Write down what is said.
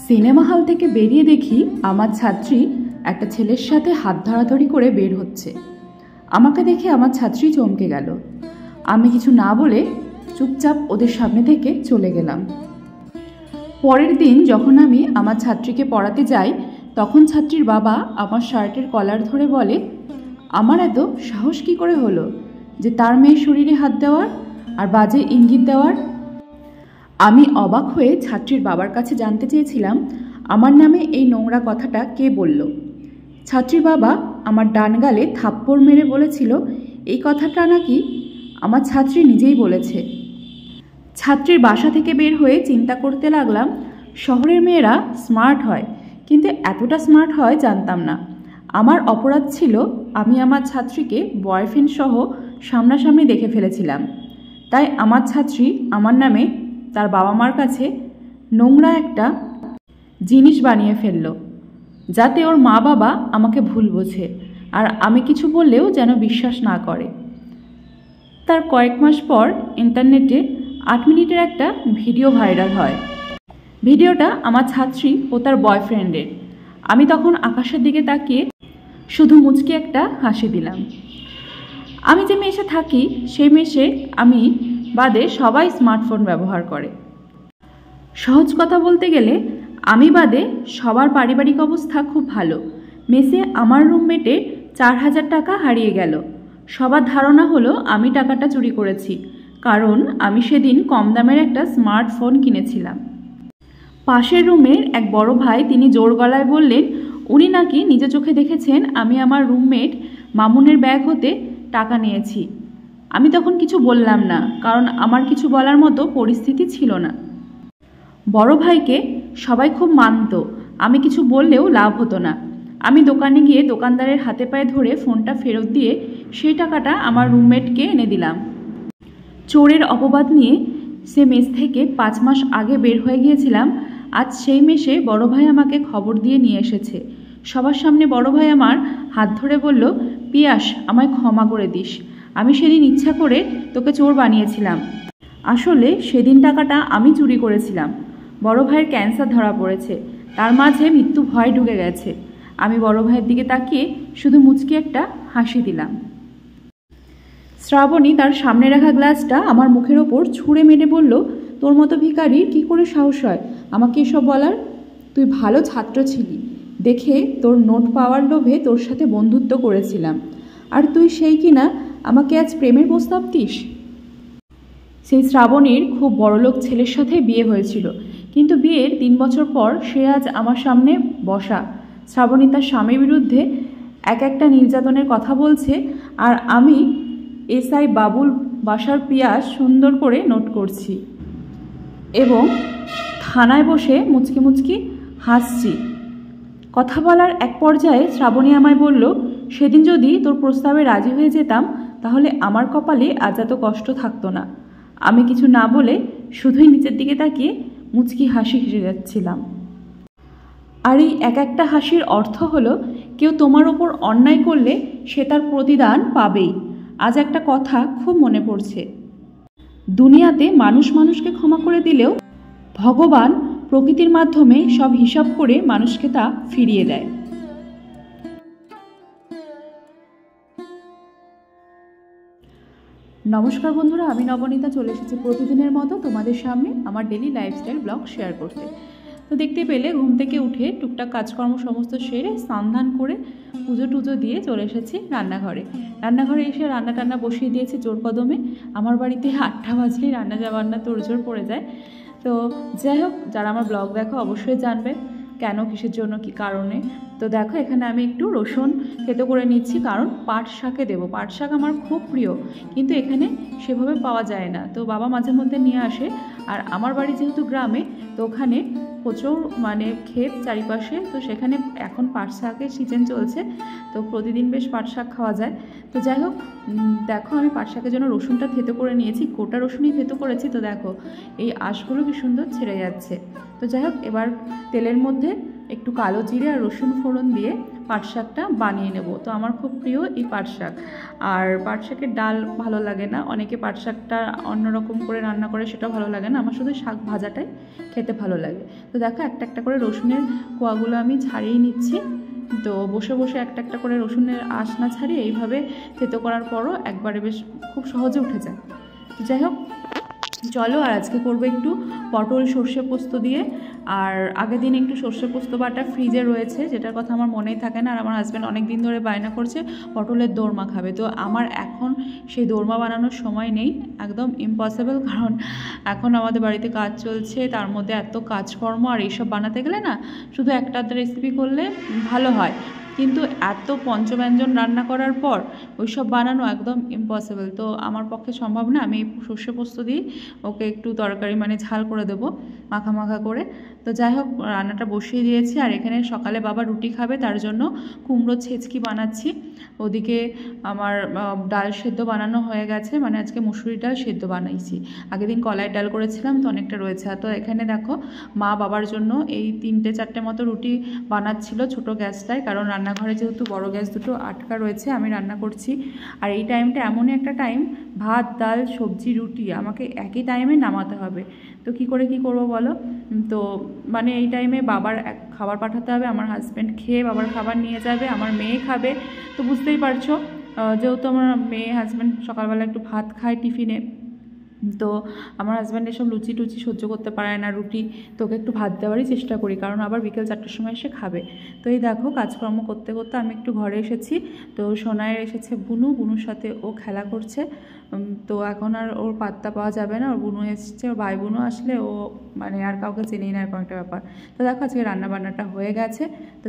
Cinema hall থেকে বেরিয়ে দেখি আমার ছাত্রী একটা ছেলের সাথে হাত ধরাধরি করে বের হচ্ছে। আমাকে দেখে আমার ছাত্রী চমকে গেল। আমি কিছু না বলে চুপচাপ ওদের সামনে থেকে চলে গেলাম। পরের দিন যখন আমি আমার ছাত্রীকে পড়াতে যাই, তখন ছাত্রীর বাবা আমার শার্টের কলার ধরে বলে, আমার এত সাহস কী করে হলো যে তার মেয়ের শরীরে হাত দেওয়ার আর বাজে ইঙ্গিত দেওয়ার। আমি অবাক হয়ে ছাত্রীর বাবার কাছে জানতে চেয়েছিলাম আমার নামে এই নোংরা কথাটা কে বলল। ছাত্রীর বাবা আমার ডান গালে থাপ্পড় মেরে বলেছিল এই কথাটা নাকি আমার ছাত্রী নিজেই বলেছে। ছাত্রীর বাসা থেকে বের হয়ে চিন্তা করতে লাগলাম, শহরের মেয়েরা স্মার্ট হয়, কিন্তু এতটা স্মার্ট হয় জানতাম না। আমার অপরাধ ছিল আমি আমার ছাত্রীকে বয়ফ্রেন্ড সহ সামনাসামনি দেখে ফেলেছিলাম। তাই আমার ছাত্রী আমার নামে তার বাবা মার কাছে নোংরা একটা জিনিস বানিয়ে ফেলল, যাতে ওর মা বাবা আমাকে ভুল বোঝে আর আমি কিছু বললেও যেন বিশ্বাস না করে। তার কয়েক মাস পর ইন্টারনেটে 8 মিনিটের একটা ভিডিও ভাইরাল হয়। ভিডিওটা আমার ছাত্রী ও তার বয়ফ্রেন্ডের। আমি তখন আকাশের দিকে তাকিয়ে শুধু মুচকি একটা হাসি দিলাম। আমি যে মেসে থাকি সেই মেসে আমি বাদে সবাই স্মার্টফোন ব্যবহার করে। সহজ কথা বলতে গেলে আমি বাদে সবার পারিবারিক অবস্থা খুব ভালো। মেসে আমার রুমমেটে 4000 টাকা হারিয়ে গেল। সবার ধারণা হলো আমি টাকাটা চুরি করেছি, কারণ আমি সেদিন কম দামের একটা স্মার্টফোন কিনেছিলাম। পাশের রুমের এক বড় ভাই তিনি জোর গলায় বললেন উনি নাকি নিজে চোখে দেখেছেন আমি আমার রুমমেট মামুনের ব্যাগ হতে টাকা নিয়েছি। আমি তখন কিছু বললাম না, কারণ আমার কিছু বলার মতো পরিস্থিতি ছিল না। বড় ভাইকে সবাই খুব মানত, আমি কিছু বললেও লাভ হতো না। আমি দোকানে গিয়ে দোকানদারের হাতে পায়ে ধরে ফোনটা ফেরত দিয়ে সেই টাকাটা আমার রুমমেটকে এনে দিলাম। চোরের অপবাদ নিয়ে সে মেস থেকে 5 মাস আগে বের হয়ে গিয়েছিলাম। আজ সেই মেসে বড় ভাই আমাকে খবর দিয়ে নিয়ে এসেছে। সবার সামনে বড় ভাই আমার হাত ধরে বলল, পিয়াস আমায় ক্ষমা করে দিস, আমি সেদিন ইচ্ছা করে তোকে চোর বানিয়েছিলাম। আসলে সেদিন টাকাটা আমি চুরি করেছিলাম। বড় ভাইয়ের ক্যান্সার ধরা পড়েছে, তার মাঝে মৃত্যু ভয় ঢুকে গেছে। আমি বড় ভাইয়ের দিকে তাকিয়ে শুধু মুচকি একটা হাসি দিলাম। শ্রাবণী তার সামনে রাখা গ্লাসটা আমার মুখের ওপর ছুঁড়ে মেরে বলল, তোর মতো ভিখারির কী করে সাহস হয় আমাকে এসব বলার? তুই ভালো ছাত্র ছিলি দেখে তোর নোট পাওয়ার লোভে তোর সাথে বন্ধুত্ব করেছিলাম, আর তুই সেই কিনা আমাকে আজ প্রেমের প্রস্তাব দিস। সেই শ্রাবণীর খুব বড়লোক ছেলের সাথে বিয়ে হয়েছিল, কিন্তু বিয়ের 3 বছর পর সে আজ আমার সামনে বসা। শ্রাবণী তার স্বামীর বিরুদ্ধে একটা নির্যাতনের কথা বলছে, আর আমি এসআই বাবুল বাসার পিয়াস সুন্দর করে নোট করছি এবং থানায় বসে মুচকি মুচকি হাসছি। কথা বলার এক পর্যায়ে শ্রাবণী আমায় বলল, সেদিন যদি তোর প্রস্তাবে রাজি হয়ে যেতাম তাহলে আমার কপালে আজ এত কষ্ট থাকতো না। আমি কিছু না বলে শুধুই নিচের দিকে তাকিয়ে মুচকি হাসি হেসে যাচ্ছিলাম। আর এই একটা হাসির অর্থ হলো, কেউ তোমার ওপর অন্যায় করলে সে তার প্রতিদান পাবেই। আজ একটা কথা খুব মনে পড়ছে, দুনিয়াতে মানুষ মানুষকে ক্ষমা করে দিলেও ভগবান প্রকৃতির মাধ্যমে সব হিসাব করে মানুষকে তা ফিরিয়ে দেয়। নমস্কার বন্ধুরা, আমি নবনীতা চলে এসেছি প্রতিদিনের মতো তোমাদের সামনে আমার ডেলি লাইফস্টাইল ব্লগ শেয়ার করতে। তো দেখতে পেলে ঘুম থেকে উঠে টুকটাক কাজকর্ম সমস্ত সেরে স্নান করে পুজো টুজো দিয়ে চলে এসেছি রান্নাঘরে এসে রান্না টান্না বসিয়ে দিয়েছি জোর কদমে। আমার বাড়িতে 8টা বাজলেই রান্না বান্না তোড়জোড় পড়ে যায়। তো যাই হোক, যারা আমার ব্লগ দেখো অবশ্যই জানবে কেন, কিসের জন্য, কী কারণে। তো দেখো এখানে আমি একটু রসুন থেতো করে নিচ্ছি, কারণ পাট শাকে দেবো। পাট শাক আমার খুব প্রিয়, কিন্তু এখানে সেভাবে পাওয়া যায় না, তো বাবা মাঝে মধ্যে নিয়ে আসে। আর আমার বাড়ি যেহেতু গ্রামে, তো ওখানে প্রচুর ক্ষেত চারিপাশে, তো সেখানে এখন পাট শাকের সিজন চলছে, তো প্রতিদিন বেশ পাট শাক খাওয়া যায়। তো যাই হোক, দেখো আমি পাট শাকের জন্য রসুনটা থেতো করে নিয়েছি, গোটা রসুনই থেতো করেছি। তো দেখো এই আঁশগুলো কি সুন্দর ছেড়ে যাচ্ছে। তো যাই হোক, এবার তেলের মধ্যে একটু কালো জিরে আর রসুন ফোড়ন দিয়ে পাট শাকটা বানিয়ে নেব। তো আমার খুব প্রিয় এই পাট শাক। আর পাট শাকের ডাল ভালো লাগে না, অনেকে পাট শাকটা অন্যরকম করে রান্না করে, সেটা ভালো লাগে না। আমার শুধু শাক ভাজাটাই খেতে ভালো লাগে। তো দেখো একটা একটা করে রসুনের কোয়াগুলো আমি ছাড়িয়ে নিচ্ছি। তো বসে বসে একটা একটা করে রসুনের আঁশ না ছাড়িয়ে এইভাবে থেতো করার পরও একবারে বেশ খুব সহজে উঠে যায়। তো যাই হোক, চলো আর আজকে করবো একটু পটল সর্ষে পোস্ত দিয়ে। আর আগের দিন একটু সর্ষে পোস্ত বাটা ফ্রিজে রয়েছে, যেটার কথা আমার মনেই থাকে না। আর আমার হাজব্যান্ড অনেক দিন ধরে বায়না করছে পটলের দোরমা খাবে। তো আমার এখন সেই দোরমা বানানোর সময় নেই, একদম ইম্পসিবল। কারণ এখন আমাদের বাড়িতে কাজ চলছে, তার মধ্যে এত কাজকর্ম, আর এইসব বানাতে গেলে না শুধু একটা রেসিপি করলে ভালো হয়, কিন্তু এত পঞ্চব্যঞ্জন রান্না করার পর ওইসব বানানো একদম ইম্পসিবল। তো আমার পক্ষে সম্ভব না। আমি সর্ষে পোস্ত দিয়ে ওকে একটু তরকারি মানে ঝাল করে দেবো মাখা মাখা করে। তো যাই হোক, রান্নাটা বসিয়ে দিয়েছি। আর এখানে সকালে বাবা রুটি খাবে, তার জন্য কুমড়ো ছেচকি বানাচ্ছি। ওদিকে আমার ডাল সেদ্ধ বানানো হয়ে গেছে, মানে আজকে মুসুরি ডাল সেদ্ধ বানাইছি। আগের দিন কলাই ডাল করেছিলাম, তো অনেকটা রয়েছে। তো এখানে দেখো মা বাবার জন্য এই 3-4টে মতো রুটি বানাচ্ছিল ছোটো গ্যাসটায়, কারণ রান্নাঘরে যেহেতু বড় গ্যাস দুটো আটকা রয়েছে, আমি রান্না করছি। আর এই টাইমটা এমনই একটা টাইম, ভাত ডাল সবজি রুটি আমাকে একই টাইমে নামাতে হবে। তো কি করে কি করব বলো? তো মানে এই টাইমে বাবার খাবার পাঠাতে হবে, আমার হাজব্যান্ড খেয়ে বাবার খাবার নিয়ে যাবে, আমার মেয়ে খাবে। তো বুঝতেই পারছো, যেহেতু আমার মেয়ে হাজব্যান্ড সকালবেলা একটু ভাত খায় টিফিনে, তো আমার হাজব্যান্ড এসব লুচি টুচি সহ্য করতে পারে না, রুটি। তোকে একটু ভাত দেওয়ারই চেষ্টা করি, কারণ আবার বিকেল 4টার সময় এসে খাবে। তো এই দেখো কাজকর্ম করতে করতে আমি একটু ঘরে এসেছি। তো সোনায়ের এসেছে বুনুর সাথে ও খেলা করছে। তো এখন আর ওর পাত্তা পাওয়া যাবে না। ওর বুনু এসছে, ওর ভাই বুনু আসলে ও মানে আর কাউকে চেনেই না, এরকম একটা ব্যাপার। তো দেখো আজকে রান্নাবান্নাটা হয়ে গেছে। তো